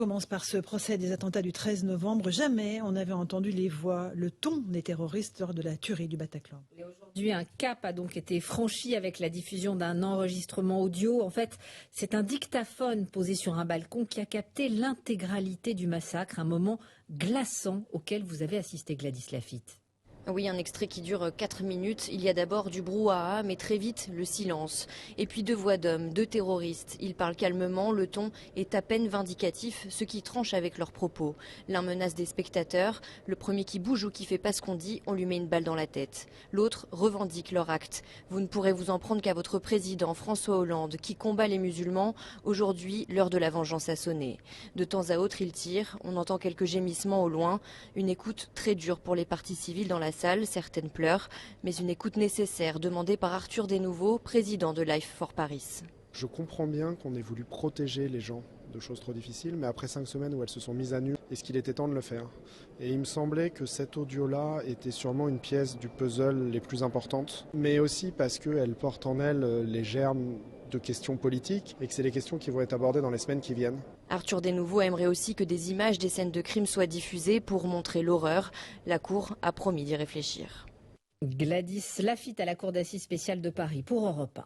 On commence par ce procès des attentats du 13 novembre. Jamais on n'avait entendu les voix, le ton des terroristes lors de la tuerie du Bataclan. Et aujourd'hui, un cap a donc été franchi avec la diffusion d'un enregistrement audio. En fait, c'est un dictaphone posé sur un balcon qui a capté l'intégralité du massacre, un moment glaçant auquel vous avez assisté, Gladys Lafitte. Oui, un extrait qui dure 4 minutes. Il y a d'abord du brouhaha, mais très vite le silence. Et puis 2 voix d'hommes, 2 terroristes. Ils parlent calmement, le ton est à peine vindicatif, ce qui tranche avec leurs propos. L'un menace des spectateurs, le premier qui bouge ou qui fait pas ce qu'on dit, on lui met une balle dans la tête. L'autre revendique leur acte. Vous ne pourrez vous en prendre qu'à votre président François Hollande, qui combat les musulmans. Aujourd'hui, l'heure de la vengeance a sonné. De temps à autre, il tire. On entend quelques gémissements au loin. Une écoute très dure pour les parties civiles dans la salle, certaines pleurent, mais une écoute nécessaire demandée par Arthur Desnouveau, président de Life for Paris. Je comprends bien qu'on ait voulu protéger les gens de choses trop difficiles, mais après 5 semaines où elles se sont mises à nu, est-ce qu'il était temps de le faire? Et il me semblait que cet audio-là était sûrement une pièce du puzzle les plus importantes, mais aussi parce qu'elle porte en elle les germes de questions politiques et que c'est les questions qui vont être abordées dans les semaines qui viennent. Arthur Desnouveau aimerait aussi que des images des scènes de crime soient diffusées pour montrer l'horreur. La Cour a promis d'y réfléchir. Gladys Lafitte à la Cour d'assises spéciale de Paris pour Europe 1.